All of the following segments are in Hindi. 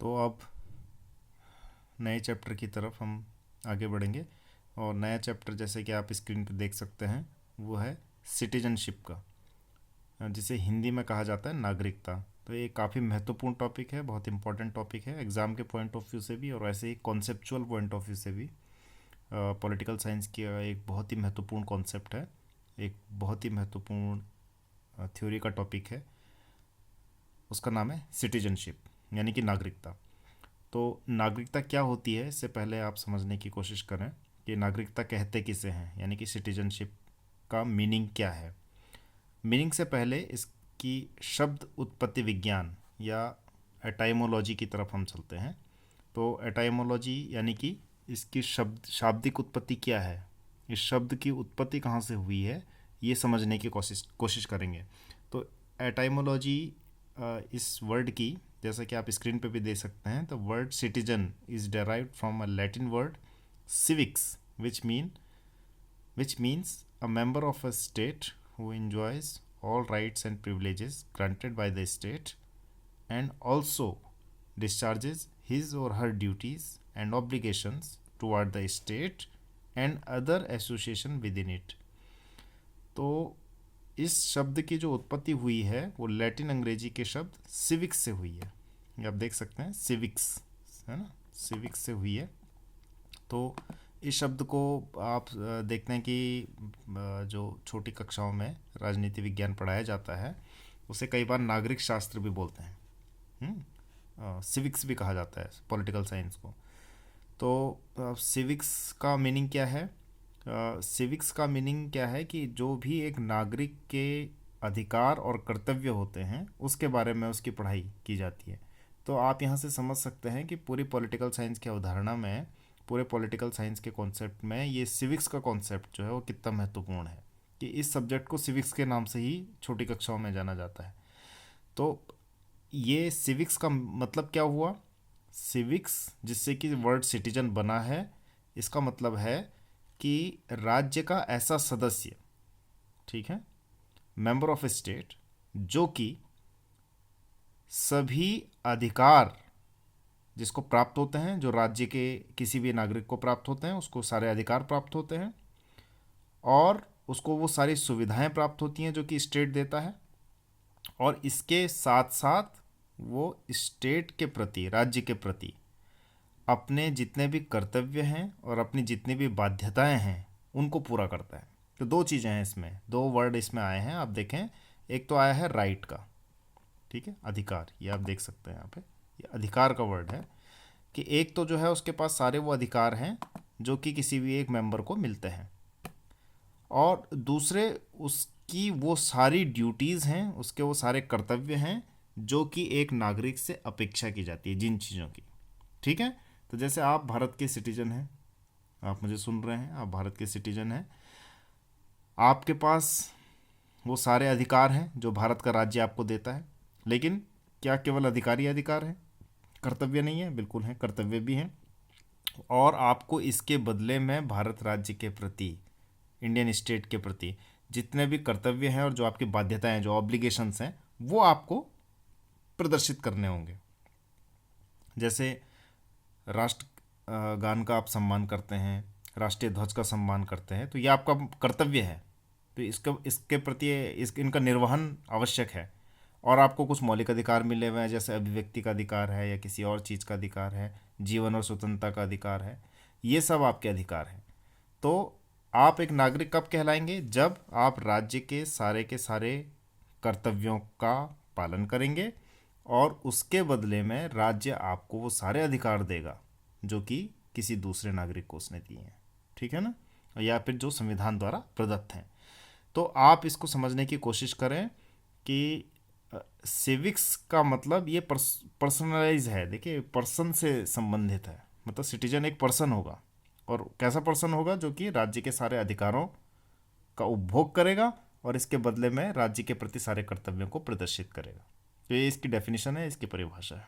तो अब नए चैप्टर की तरफ हम आगे बढ़ेंगे और नया चैप्टर जैसे कि आप स्क्रीन पर देख सकते हैं वो है सिटीजनशिप का, जिसे हिंदी में कहा जाता है नागरिकता। तो ये काफ़ी महत्वपूर्ण टॉपिक है, बहुत इंपॉर्टेंट टॉपिक है एग्ज़ाम के पॉइंट ऑफ व्यू से भी और ऐसे ही कॉन्सेप्चुअल पॉइंट ऑफ व्यू से भी। पॉलिटिकल साइंस की एक बहुत ही महत्वपूर्ण कॉन्सेप्ट है, एक बहुत ही महत्वपूर्ण थ्योरी का टॉपिक है। उसका नाम है सिटीजनशिप यानी कि नागरिकता। तो नागरिकता क्या होती है इससे पहले आप समझने की कोशिश करें कि नागरिकता कहते किसे हैं, यानी कि सिटीजनशिप का मीनिंग क्या है। मीनिंग से पहले इसकी शब्द उत्पत्ति विज्ञान या एटाइमोलॉजी की तरफ हम चलते हैं। तो एटाइमोलॉजी यानी कि इसकी शाब्दिक उत्पत्ति क्या है, इस शब्द की उत्पत्ति कहाँ से हुई है, ये समझने की कोशिश करेंगे। तो एटाइमोलॉजी इस वर्ड की, जैसा कि आप स्क्रीन पे भी दे सकते हैं, तो word citizen is derived from a Latin word civics which means a member of a state who enjoys all rights and privileges granted by the state and also discharges his or her duties and obligations toward the state and other association within it। तो इस शब्द की जो उत्पत्ति हुई है वो लैटिन अंग्रेजी के शब्द सिविक्स से हुई है। ये आप देख सकते हैं सिविक्स, है ना, सिविक्स से हुई है। तो इस शब्द को आप देखते हैं कि जो छोटी कक्षाओं में राजनीति विज्ञान पढ़ाया जाता है उसे कई बार नागरिक शास्त्र भी बोलते हैं। सिविक्स भी कहा जाता है पॉलिटिकल साइंस को। तो सिविक्स का मीनिंग क्या है? सिविक्स का मीनिंग क्या है कि जो भी एक नागरिक के अधिकार और कर्तव्य होते हैं उसके बारे में उसकी पढ़ाई की जाती है। तो आप यहाँ से समझ सकते हैं कि पूरी पॉलिटिकल साइंस की अवधारणा में, पूरे पॉलिटिकल साइंस के कॉन्सेप्ट में ये सिविक्स का कॉन्सेप्ट जो है वो कितना महत्वपूर्ण है कि इस सब्जेक्ट को सिविक्स के नाम से ही छोटी कक्षाओं में जाना जाता है। तो ये सिविक्स का मतलब क्या हुआ? सिविक्स जिससे कि वर्ड सिटीजन बना है, इसका मतलब है कि राज्य का ऐसा सदस्य, ठीक है, मेंबर ऑफ स्टेट, जो कि सभी अधिकार जिसको प्राप्त होते हैं, जो राज्य के किसी भी नागरिक को प्राप्त होते हैं, उसको सारे अधिकार प्राप्त होते हैं और उसको वो सारी सुविधाएं प्राप्त होती हैं जो कि स्टेट देता है। और इसके साथ साथ वो स्टेट के प्रति, राज्य के प्रति अपने जितने भी कर्तव्य हैं और अपनी जितनी भी बाध्यताएं हैं उनको पूरा करता है। तो दो चीज़ें हैं इसमें, दो वर्ड इसमें आए हैं, आप देखें। एक तो आया है राइट का, ठीक है, अधिकार, ये आप देख सकते हैं यहाँ पे, ये अधिकार का वर्ड है कि एक तो जो है उसके पास सारे वो अधिकार हैं जो कि किसी भी एक मेंबर को मिलते हैं, और दूसरे उसकी वो सारी ड्यूटीज़ हैं, उसके वो सारे कर्तव्य हैं जो कि एक नागरिक से अपेक्षा की जाती है जिन चीज़ों की, ठीक है। तो जैसे आप भारत के सिटीजन हैं, आप मुझे सुन रहे हैं, आप भारत के सिटीजन हैं, आपके पास वो सारे अधिकार हैं जो भारत का राज्य आपको देता है। लेकिन क्या केवल अधिकार ही अधिकार हैं, कर्तव्य नहीं है? बिल्कुल हैं, कर्तव्य भी हैं। और आपको इसके बदले में भारत राज्य के प्रति, इंडियन स्टेट के प्रति जितने भी कर्तव्य हैं और जो आपकी बाध्यताएं, जो ऑब्लिगेशंस हैं, वो आपको प्रदर्शित करने होंगे। जैसे राष्ट्र गान का आप सम्मान करते हैं, राष्ट्रीय ध्वज का सम्मान करते हैं, तो ये आपका कर्तव्य है। तो इसके प्रति इनका निर्वहन आवश्यक है। और आपको कुछ मौलिक अधिकार मिले हुए हैं, जैसे अभिव्यक्ति का अधिकार है या किसी और चीज़ का अधिकार है, जीवन और स्वतंत्रता का अधिकार है, ये सब आपके अधिकार हैं। तो आप एक नागरिक कब कहलाएंगे? जब आप राज्य के सारे कर्तव्यों का पालन करेंगे और उसके बदले में राज्य आपको वो सारे अधिकार देगा जो कि किसी दूसरे नागरिक को उसने दिए हैं, ठीक है ना, या फिर जो संविधान द्वारा प्रदत्त हैं। तो आप इसको समझने की कोशिश करें कि सिविक्स का मतलब ये पर्सनलाइज है। देखिए, पर्सन से संबंधित है, मतलब सिटीजन एक पर्सन होगा, और कैसा पर्सन होगा? जो कि राज्य के सारे अधिकारों का उपभोग करेगा और इसके बदले में राज्य के प्रति सारे कर्तव्यों को प्रदर्शित करेगा। तो ये इसकी डेफिनेशन है, इसकी परिभाषा है,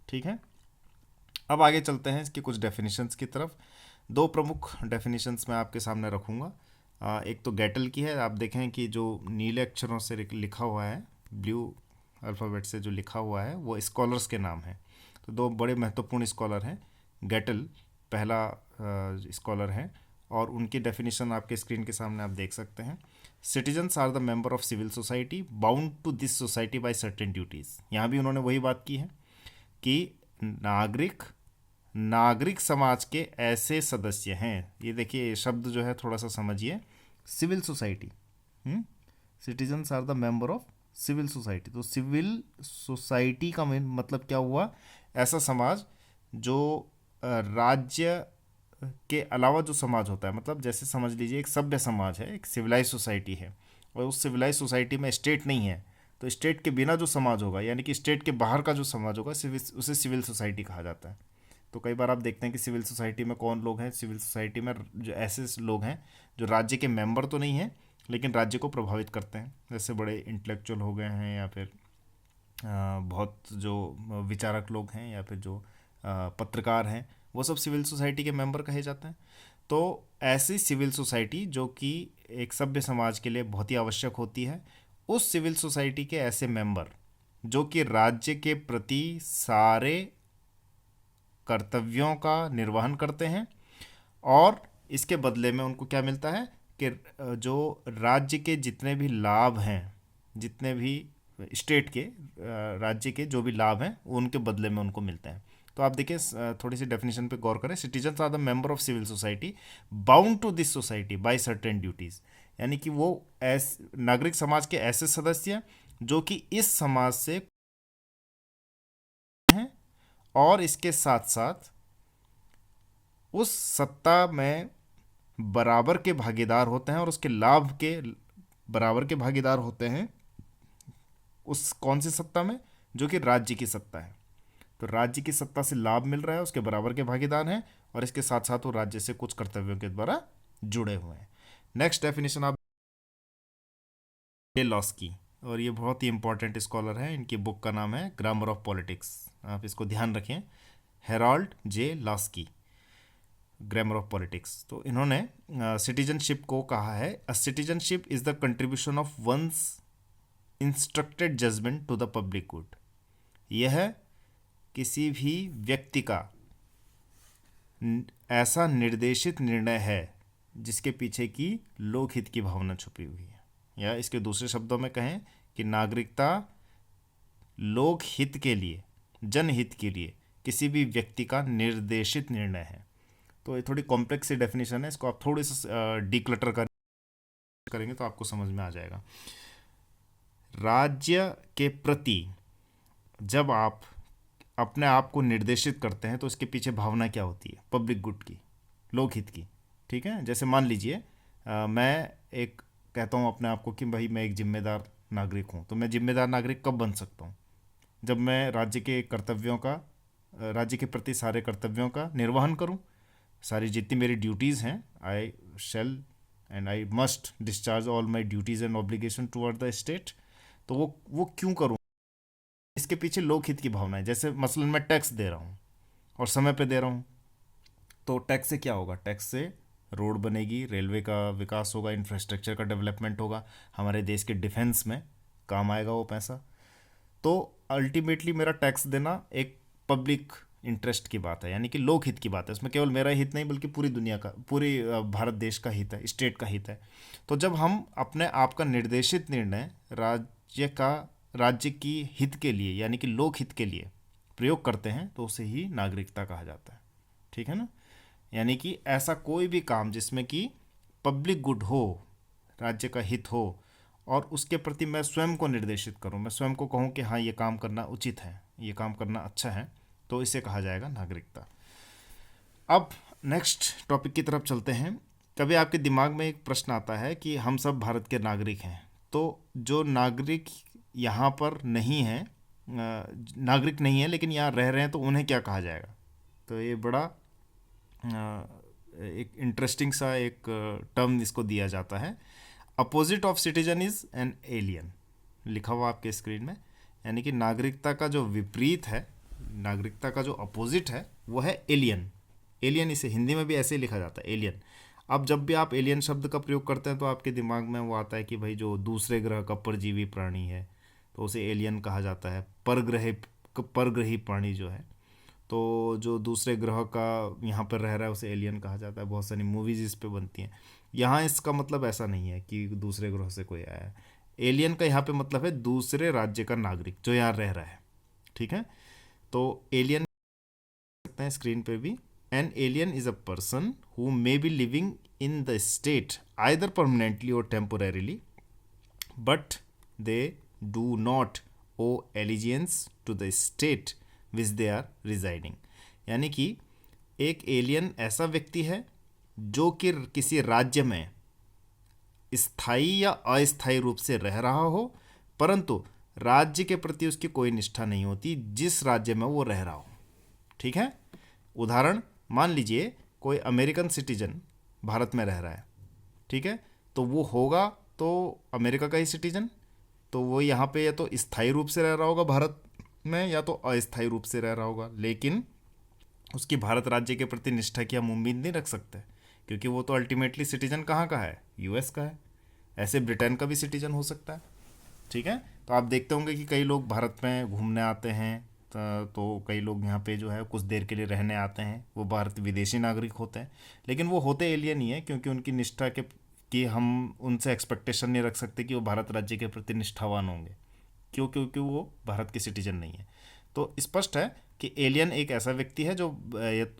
ठीक है। अब आगे चलते हैं इसकी कुछ डेफिनेशंस की तरफ। दो प्रमुख डेफिनेशंस मैं आपके सामने रखूँगा। एक तो गैटल की है, आप देखें कि जो नीले अक्षरों से लिखा हुआ है, ब्लू अल्फ़ाबेट से जो लिखा हुआ है, वो स्कॉलर्स के नाम है। तो दो बड़े महत्वपूर्ण स्कॉलर हैं, गेटल पहला स्कॉलर हैं, और उनकी डेफिनेशन आपके स्क्रीन के सामने आप देख सकते हैं। Citizens are the member of civil society bound to this society by certain duties. यहाँ भी उन्होंने वही बात की है कि नागरिक समाज के ऐसे सदस्य हैं। ये देखिए शब्द जो है थोड़ा सा समझिए, civil society, citizens are the member of civil society. तो सिविल सोसाइटी का मतलब क्या हुआ, ऐसा समाज जो राज्य के अलावा जो समाज होता है, मतलब जैसे समझ लीजिए एक सभ्य समाज है, एक सिविलाइज सोसाइटी है, और उस सिविलाइज सोसाइटी में स्टेट नहीं है, तो स्टेट के बिना जो समाज होगा, यानी कि स्टेट के बाहर का जो समाज होगा, उसे सिविल सोसाइटी कहा जाता है। तो कई बार आप देखते हैं कि सिविल सोसाइटी में कौन लोग हैं, सिविल सोसाइटी में जो ऐसे लोग हैं जो राज्य के मेंबर तो नहीं हैं लेकिन राज्य को प्रभावित करते हैं, जैसे बड़े इंटेलेक्चुअल हो गए हैं, या फिर बहुत जो विचारक लोग हैं, या फिर जो पत्रकार हैं, वो सब सिविल सोसाइटी के मेंबर कहे जाते हैं। तो ऐसी सिविल सोसाइटी जो कि एक सभ्य समाज के लिए बहुत ही आवश्यक होती है, उस सिविल सोसाइटी के ऐसे मेंबर जो कि राज्य के प्रति सारे कर्तव्यों का निर्वहन करते हैं, और इसके बदले में उनको क्या मिलता है कि जो राज्य के जितने भी लाभ हैं, जितने भी स्टेट के राज्य के जो भी लाभ हैं, उनके बदले में उनको मिलते हैं। तो आप देखिए थोड़ी सी डेफिनेशन पे गौर करें। Citizens are the member of civil society bound to this society by certain duties, यानी कि वो नागरिक समाज के ऐसे सदस्य जो कि इस समाज से हैं, और इसके साथ साथ उस सत्ता में बराबर के भागीदार होते हैं, और उसके लाभ के बराबर के भागीदार होते हैं। उस कौन सी सत्ता में, जो कि राज्य की सत्ता है। तो राज्य की सत्ता से लाभ मिल रहा है, उसके बराबर के भागीदार हैं, और इसके साथ साथ वो राज्य से कुछ कर्तव्यों के द्वारा जुड़े हुए हैं। नेक्स्ट डेफिनेशन आप लॉस्की, और ये बहुत ही इंपॉर्टेंट स्कॉलर है, इनकी बुक का नाम है ग्रामर ऑफ पॉलिटिक्स, आप इसको ध्यान रखें, Harold J Laski, grammar of politics. तो इन्होंने सिटीजनशिप को कहा है, a citizenship is the contribution of one's instructed judgement to the public good. यह किसी भी व्यक्ति का ऐसा निर्देशित निर्णय है जिसके पीछे की लोकहित की भावना छुपी हुई है, या इसके दूसरे शब्दों में कहें कि नागरिकता लोकहित के लिए, जनहित के लिए किसी भी व्यक्ति का निर्देशित निर्णय है। तो ये थोड़ी कॉम्प्लेक्स सी डेफिनेशन है, इसको आप थोड़ी सा डिक्लटर करेंगे तो आपको समझ में आ जाएगा। राज्य के प्रति जब आप अपने आप को निर्देशित करते हैं तो इसके पीछे भावना क्या होती है, पब्लिक गुड की, लोकहित की। ठीक है, जैसे मान लीजिए मैं एक कहता हूँ अपने आप को कि भाई मैं एक जिम्मेदार नागरिक हूँ। तो मैं जिम्मेदार नागरिक कब बन सकता हूँ, जब मैं राज्य के कर्तव्यों का, राज्य के प्रति सारे कर्तव्यों का निर्वहन करूँ, सारी जितनी मेरी ड्यूटीज़ हैं, I shall and I must discharge all my duties and obligation toward the state. तो वो क्यों करूँ, इसके पीछे लोकहित की भावना है। जैसे मसलन मैं टैक्स दे रहा हूँ और समय पे दे रहा हूँ, तो टैक्स से क्या होगा, टैक्स से रोड बनेगी, रेलवे का विकास होगा, इंफ्रास्ट्रक्चर का डेवलपमेंट होगा, हमारे देश के डिफेंस में काम आएगा वो पैसा। तो अल्टीमेटली मेरा टैक्स देना एक पब्लिक इंटरेस्ट की बात है, यानी कि लोकहित की बात है। इसमें केवल मेरा हित नहीं बल्कि पूरी दुनिया का, पूरी भारत देश का हित है, स्टेट का हित है। तो जब हम अपने आप का निर्देशित निर्णय राज्य की हित के लिए, यानी कि लोक हित के लिए प्रयोग करते हैं, तो उसे ही नागरिकता कहा जाता है। ठीक है ना, यानी कि ऐसा कोई भी काम जिसमें कि पब्लिक गुड हो, राज्य का हित हो, और उसके प्रति मैं स्वयं को निर्देशित करूं, मैं स्वयं को कहूं कि हाँ ये काम करना उचित है, ये काम करना अच्छा है, तो इसे कहा जाएगा नागरिकता। अब नेक्स्ट टॉपिक की तरफ चलते हैं। कभी आपके दिमाग में एक प्रश्न आता है कि हम सब भारत के नागरिक हैं, तो जो नागरिक यहाँ पर नहीं है, नागरिक नहीं है लेकिन यहाँ रह रहे हैं, तो उन्हें क्या कहा जाएगा। तो ये बड़ा एक इंटरेस्टिंग सा एक टर्म इसको दिया जाता है, opposite of citizen is an alien, लिखा हुआ आपके स्क्रीन में। यानी कि नागरिकता का जो विपरीत है, नागरिकता का जो अपोजिट है, वो है एलियन। एलियन इसे हिंदी में भी ऐसे ही लिखा जाता है, एलियन। अब जब भी आप एलियन शब्द का प्रयोग करते हैं तो आपके दिमाग में वो आता है कि भाई जो दूसरे ग्रह का परजीवी प्राणी है, तो उसे एलियन कहा जाता है। परग्रही प्राणी जो है, तो जो दूसरे ग्रह का यहाँ पर रह रहा है उसे एलियन कहा जाता है। बहुत सारी मूवीज इस पे बनती हैं। यहाँ इसका मतलब ऐसा नहीं है कि दूसरे ग्रह से कोई आया है। एलियन का यहाँ पे मतलब है दूसरे राज्य का नागरिक जो यहाँ रह रहा है। ठीक है, तो एलियन सकते हैं स्क्रीन पे भी। An alien is a person who may be living in the state either permanently और temporarily but they do not owe allegiance to the state which they are residing. यानी कि एक एलियन ऐसा व्यक्ति है जो कि किसी राज्य में स्थायी या अस्थायी रूप से रह रहा हो, परंतु राज्य के प्रति उसकी कोई निष्ठा नहीं होती जिस राज्य में वो रह रहा हो। ठीक है, उदाहरण मान लीजिए कोई अमेरिकन सिटीजन भारत में रह रहा है। ठीक है, तो वो होगा तो अमेरिका का ही सिटीजन, तो वो यहाँ पे या तो स्थायी रूप से रह रहा होगा भारत में या तो अस्थायी रूप से रह रहा होगा, लेकिन उसकी भारत राज्य के प्रति निष्ठा की हम उम्मीद नहीं रख सकते, क्योंकि वो तो अल्टीमेटली सिटीजन कहाँ का है, यूएस का है। ऐसे ब्रिटेन का भी सिटीजन हो सकता है। ठीक है, तो आप देखते होंगे कि कई लोग भारत में घूमने आते हैं, तो कई लोग यहाँ पे जो है कुछ देर के लिए रहने आते हैं, वो भारत विदेशी नागरिक होते हैं, लेकिन वो होते एलियन ही है, क्योंकि उनकी निष्ठा के कि हम उनसे एक्सपेक्टेशन नहीं रख सकते कि वो भारत राज्य के प्रति निष्ठावान होंगे। क्यों? क्योंकि वो भारत के सिटीजन नहीं है। तो स्पष्ट है कि एलियन एक ऐसा व्यक्ति है जो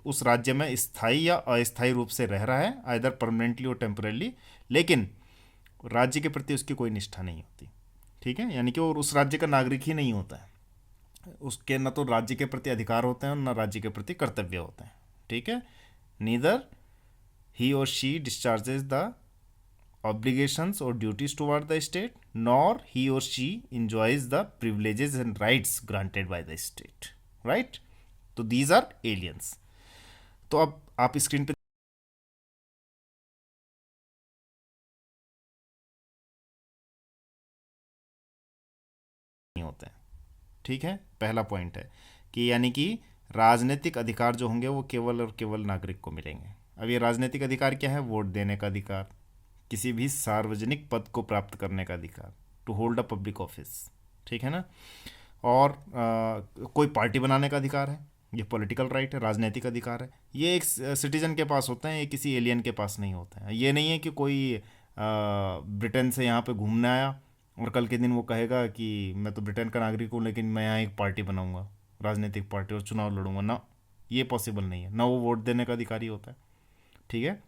उस राज्य में स्थायी या अस्थायी रूप से रह रहा है, आइदर परमानेंटली और टेम्परेली, लेकिन राज्य के प्रति उसकी कोई निष्ठा नहीं होती। ठीक है, यानी कि वो उस राज्य का नागरिक ही नहीं होता है, उसके न तो राज्य के प्रति अधिकार होते हैं और न राज्य के प्रति कर्तव्य होते हैं। ठीक है, नीदर ही और she discharges the obligations or duties toward the state, nor he or she enjoys the privileges and rights granted by the state, right? तो these are aliens। तो अब आप स्क्रीन पे नहीं होते हैं। ठीक है, पहला पॉइंट है कि यानी कि राजनीतिक अधिकार जो होंगे वो केवल और केवल नागरिक को मिलेंगे। अब ये राजनीतिक अधिकार क्या है? वोट देने का अधिकार, किसी भी सार्वजनिक पद को प्राप्त करने का अधिकार, to hold a public office. ठीक है ना, और कोई पार्टी बनाने का अधिकार है, ये पॉलिटिकल राइट है, राजनीतिक अधिकार है। ये एक सिटीजन के पास होता है, ये किसी एलियन के पास नहीं होता है। ये नहीं है कि कोई ब्रिटेन से यहाँ पे घूमने आया और कल के दिन वो कहेगा कि मैं तो ब्रिटेन का नागरिक हूँ लेकिन मैं यहाँ एक पार्टी बनाऊंगा, राजनीतिक पार्टी, और चुनाव लड़ूंगा ना। ये पॉसिबल नहीं है, ना वो वोट देने का अधिकारी होता है। ठीक है,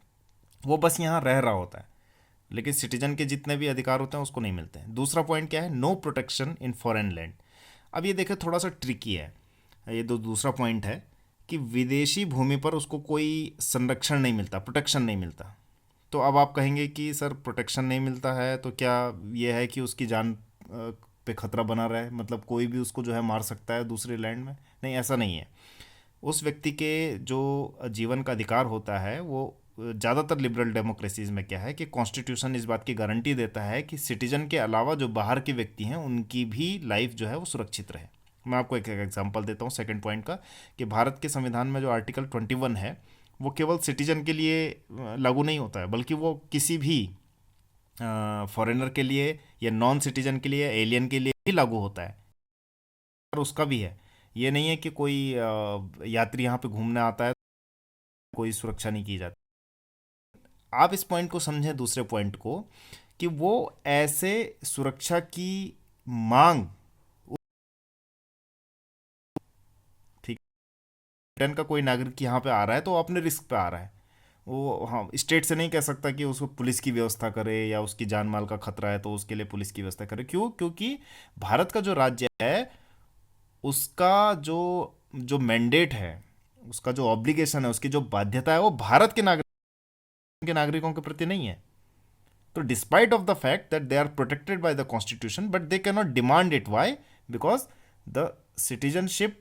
वो बस यहाँ रह रहा होता है, लेकिन सिटीजन के जितने भी अधिकार होते हैं उसको नहीं मिलते हैं। दूसरा पॉइंट क्या है? No protection in foreign land. अब ये देखें, थोड़ा सा ट्रिकी है ये। दूसरा पॉइंट है कि विदेशी भूमि पर उसको कोई संरक्षण नहीं मिलता, प्रोटेक्शन नहीं मिलता। तो अब आप कहेंगे कि सर प्रोटेक्शन नहीं मिलता है तो क्या ये है कि उसकी जान पे खतरा बना रहे, मतलब कोई भी उसको जो है मार सकता है दूसरे लैंड में? नहीं, ऐसा नहीं है। उस व्यक्ति के जो जीवन का अधिकार होता है वो ज़्यादातर लिबरल डेमोक्रेसीज में क्या है कि कॉन्स्टिट्यूशन इस बात की गारंटी देता है कि सिटीजन के अलावा जो बाहर के व्यक्ति हैं उनकी भी लाइफ जो है वो सुरक्षित रहे। मैं आपको एक एग्जांपल देता हूँ सेकंड पॉइंट का, कि भारत के संविधान में जो आर्टिकल 21 है वो केवल सिटीजन के लिए लागू नहीं होता है, बल्कि वो किसी भी फॉरेनर के लिए या नॉन सिटीजन के लिए, एलियन के लिए भी लागू होता है, और उसका भी है। ये नहीं है कि कोई यात्री यहाँ पे घूमने आता है कोई सुरक्षा नहीं की जाती। आप इस पॉइंट को समझें, दूसरे पॉइंट को, कि वो ऐसे सुरक्षा की मांग, ठीक, ब्रिटेन का कोई नागरिक यहाँ पे आ रहा है तो वो अपने रिस्क पे आ रहा है। वो, हाँ, स्टेट से नहीं कह सकता कि उसको पुलिस की व्यवस्था करे या उसकी जान माल का खतरा है तो उसके लिए पुलिस की व्यवस्था करे। क्यों? क्योंकि भारत का जो राज्य है उसका जो जो मैंडेट है, उसका जो ऑब्लिगेशन है, उसकी जो बाध्यता है वो भारत के नागरिकों के प्रति नहीं है। तो despite of the fact that they are protected by the constitution but they can not demand it. Why? Because the citizenship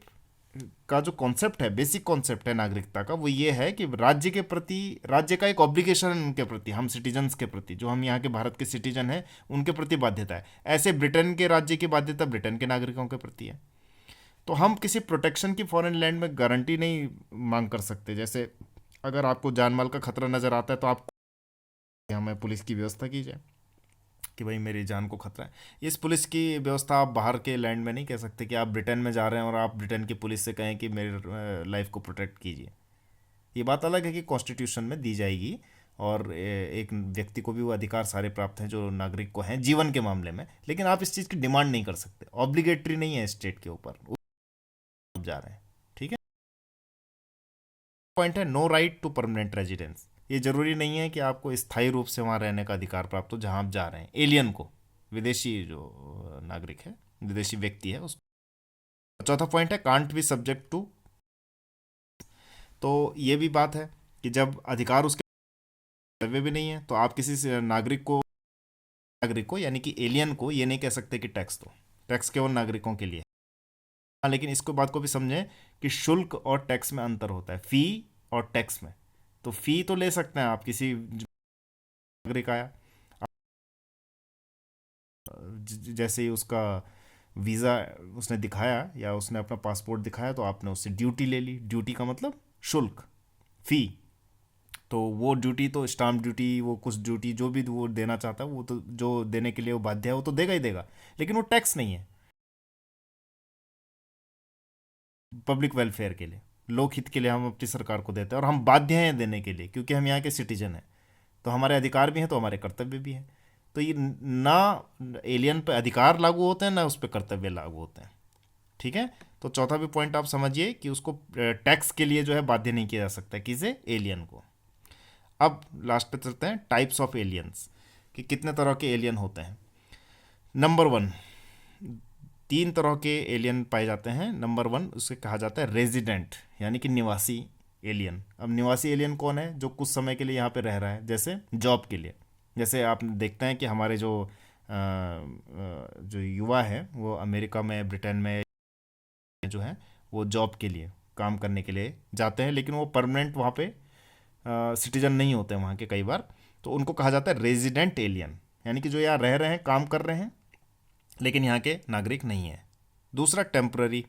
का जो कॉन्सेप्ट है, बेसिक कॉन्सेप्ट है नागरिकता का, वो ये है कि राज्य के प्रति, राज्य का एक ऑब्लिगेशन है उनके प्रति, हम सिटीजन्स के प्रति, जो हम यहाँ के भारत के सिटीजन हैं उनके प्रति बाध्यता है। ऐसे ब्रिटेन के राज्य की बाध्यता ब्रिटेन के नागरिकों के प्रति है। तो हम किसी प्रोटेक्शन की फॉरेन लैंड में गारंटी नहीं मांग कर सकते। जैसे अगर आपको जान माल का खतरा नजर आता है तो आप हमें पुलिस की व्यवस्था की जाए, कि भाई मेरी जान को खतरा है। इस पुलिस की व्यवस्था आप बाहर के लैंड में नहीं कह सकते कि आप ब्रिटेन में जा रहे हैं और आप ब्रिटेन की पुलिस से कहें कि मेरे लाइफ को प्रोटेक्ट कीजिए। ये बात अलग है कि कॉन्स्टिट्यूशन में दी जाएगी और एक व्यक्ति को भी वो अधिकार सारे प्राप्त हैं जो नागरिक को हैं जीवन के मामले में, लेकिन आप इस चीज़ की डिमांड नहीं कर सकते, ऑब्लिगेटरी नहीं है स्टेट के ऊपर, आप जा रहे हैं। ठीक है। पॉइंट है no right to permanent residence. ये जरूरी नहीं है कि आपको स्थायी रूप से वहाँ रहने का अधिकार प्राप्त हो जहाँ आप जा रहे हैं। एलियन को, विदेशी जो नागरिक है, विदेशी व्यक्ति है उसको। चौथा पॉइंट है कांट बी सब्जेक्ट टू। तो ये भी बात है कि जब अधिकार उसके कर्तव्य भी नहीं है तो आप किसी से नागरिक को यानी कि एलियन को ये नहीं कह सकते कि टैक्स दो। टैक्स केवल नागरिकों के लिए। हाँ, लेकिन इसको बात को भी समझें कि शुल्क और टैक्स में अंतर होता है, फी और टैक्स में। तो फी तो ले सकते हैं आप, किसी नागरिक आया, जैसे ही उसका वीज़ा उसने दिखाया या उसने अपना पासपोर्ट दिखाया तो आपने उससे ड्यूटी ले ली। ड्यूटी का मतलब शुल्क, फी। तो वो ड्यूटी तो स्टाम्प ड्यूटी, वो कुछ ड्यूटी जो भी वो देना चाहता है वो तो जो देने के लिए वो बाध्य है वो तो देगा ही देगा, लेकिन वो टैक्स नहीं है। पब्लिक वेलफेयर के लिए, लोकहित के लिए हम अपनी सरकार को देते हैं और हम बाध्य हैं देने के लिए क्योंकि हम यहाँ के सिटीजन हैं। तो हमारे अधिकार भी हैं तो हमारे कर्तव्य भी हैं। तो ये ना एलियन पे अधिकार लागू होते हैं ना उस पर कर्तव्य लागू होते हैं। ठीक है। तो चौथा भी पॉइंट आप समझिए कि उसको टैक्स के लिए जो है बाध्य नहीं किया जा सकता, किसे, एलियन को। अब लास्ट पे चलते हैं टाइप्स ऑफ एलियंस, कि कितने तरह के एलियन होते हैं। नंबर वन, तीन तरह के एलियन पाए जाते हैं। नंबर वन उसे कहा जाता है रेजिडेंट, यानी कि निवासी एलियन। अब निवासी एलियन कौन है? जो कुछ समय के लिए यहाँ पे रह रहा है, जैसे जॉब के लिए। जैसे आप देखते हैं कि हमारे जो युवा है वो अमेरिका में, ब्रिटेन में जो है वो जॉब के लिए, काम करने के लिए जाते हैं, लेकिन वो परमानेंट वहाँ पे सिटीजन नहीं होते हैं वहाँ के कई बार। तो उनको कहा जाता है रेजिडेंट एलियन, यानी कि जो यहाँ रह रहे हैं, काम कर रहे हैं, लेकिन यहाँ के नागरिक नहीं है। दूसरा टेम्पररी,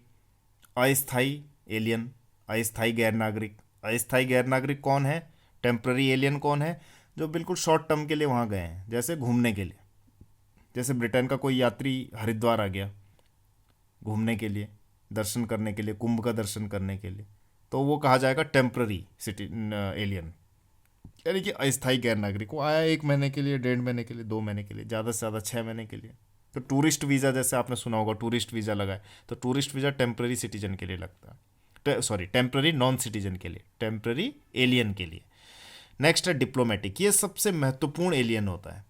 अस्थाई एलियन, अस्थाई गैर नागरिक। अस्थाई गैर नागरिक कौन है? टेम्पररी एलियन कौन है? जो बिल्कुल शॉर्ट टर्म के लिए वहाँ गए हैं, जैसे घूमने के लिए। जैसे ब्रिटेन का कोई यात्री हरिद्वार आ गया घूमने के लिए, दर्शन करने के लिए, कुंभ का दर्शन करने के लिए, तो वो कहा जाएगा टेम्पररी सिटी एलियन, यानी कि अस्थाई गैर नागरिक। वो आया 1 महीने के लिए, 1.5 महीने के लिए, 2 महीने के लिए, ज़्यादा से ज़्यादा 6 महीने के लिए। तो टूरिस्ट वीज़ा, जैसे आपने सुना होगा, टूरिस्ट वीज़ा लगाए, तो टूरिस्ट वीज़ा टेम्पररी सिटीजन के लिए लगता है, सॉरी टेम्पररी नॉन सिटीजन के लिए, टेम्पररी एलियन के लिए। नेक्स्ट है डिप्लोमेटिक। ये सबसे महत्वपूर्ण एलियन होता है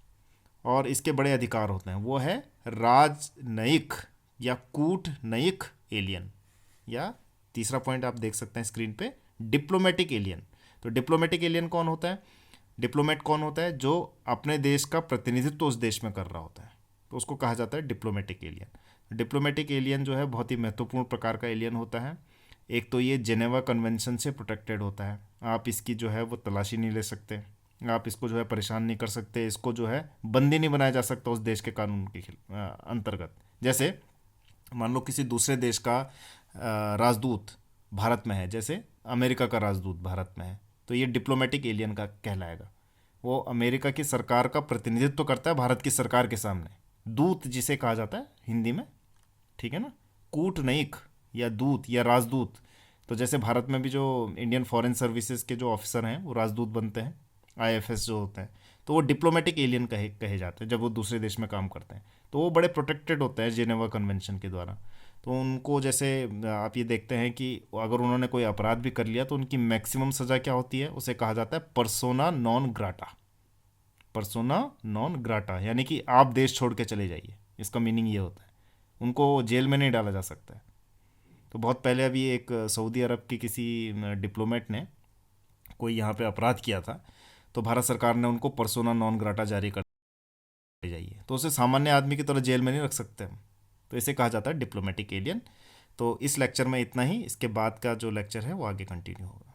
और इसके बड़े अधिकार होते हैं। वो है राजनयिक या कूटनयिक एलियन, या तीसरा पॉइंट आप देख सकते हैं स्क्रीन पे, डिप्लोमेटिक एलियन। तो डिप्लोमेटिक एलियन कौन होता है? डिप्लोमेट कौन होता है? जो अपने देश का प्रतिनिधित्व उस देश में कर रहा होता है, तो उसको कहा जाता है डिप्लोमेटिक एलियन। डिप्लोमेटिक एलियन जो है बहुत ही महत्वपूर्ण प्रकार का एलियन होता है। एक तो ये जेनेवा कन्वेंशन से प्रोटेक्टेड होता है, आप इसकी जो है वो तलाशी नहीं ले सकते, आप इसको जो है परेशान नहीं कर सकते, इसको जो है बंदी नहीं बनाया जा सकता उस देश के कानून के अंतर्गत। जैसे मान लो किसी दूसरे देश का राजदूत भारत में है, जैसे अमेरिका का राजदूत भारत में है, तो ये डिप्लोमेटिक एलियन का कहलाएगा। वो अमेरिका की सरकार का प्रतिनिधित्व करता है भारत की सरकार के सामने, दूत जिसे कहा जाता है हिंदी में, ठीक है ना। कूटनयिक या दूत या राजदूत, तो जैसे भारत में भी जो इंडियन फॉरेन सर्विसेज के जो ऑफिसर हैं वो राजदूत बनते हैं, आईएफएस जो होते हैं, तो वो डिप्लोमेटिक एलियन कहे जाते हैं जब वो दूसरे देश में काम करते हैं। तो वो बड़े प्रोटेक्टेड होते हैं जेनेवा कन्वेंशन के द्वारा। तो उनको, जैसे आप ये देखते हैं कि अगर उन्होंने कोई अपराध भी कर लिया तो उनकी मैक्सिमम सज़ा क्या होती है, उसे कहा जाता है persona non grata. Persona non grata यानी कि आप देश छोड़ के चले जाइए, इसका मीनिंग ये होता है। उनको जेल में नहीं डाला जा सकता है। तो बहुत पहले अभी एक सऊदी अरब की किसी डिप्लोमेट ने कोई यहाँ पे अपराध किया था, तो भारत सरकार ने उनको पर्सोना नॉन ग्राटा जारी कर जाइए, तो उसे सामान्य आदमी की तरह जेल में नहीं रख सकते हम। तो इसे कहा जाता है डिप्लोमेटिक एलियन। तो इस लेक्चर में इतना ही, इसके बाद का जो लेक्चर है वो आगे कंटिन्यू होगा।